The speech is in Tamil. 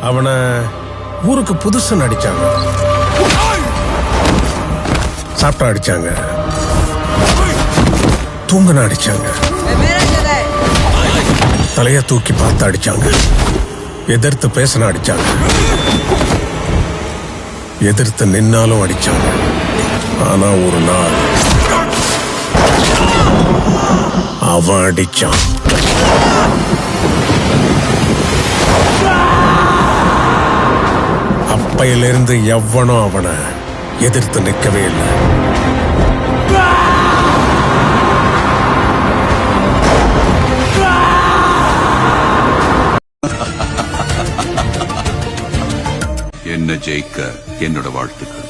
அவனை ஊருக்கு புதுசுன்னு அடிச்சாங்க, சாப்பிட்டா அடிச்சாங்க, தூங்குன அடிச்சாங்க, தலைய தூக்கி பார்த்து அடிச்சாங்க, எதிர்த்து பேசின அடிச்சாங்க, எதிர்த்து நின்னாலும் அடிச்சாங்க. ஆனா ஒரு நாள் அவன் அடிச்சான். அப்பையிலிருந்து எவனும் அவனை எதிர்த்து நிற்கவே இல்லை. என்ன ஜெயிக்க என்னோட வாழ்த்துக்கள்.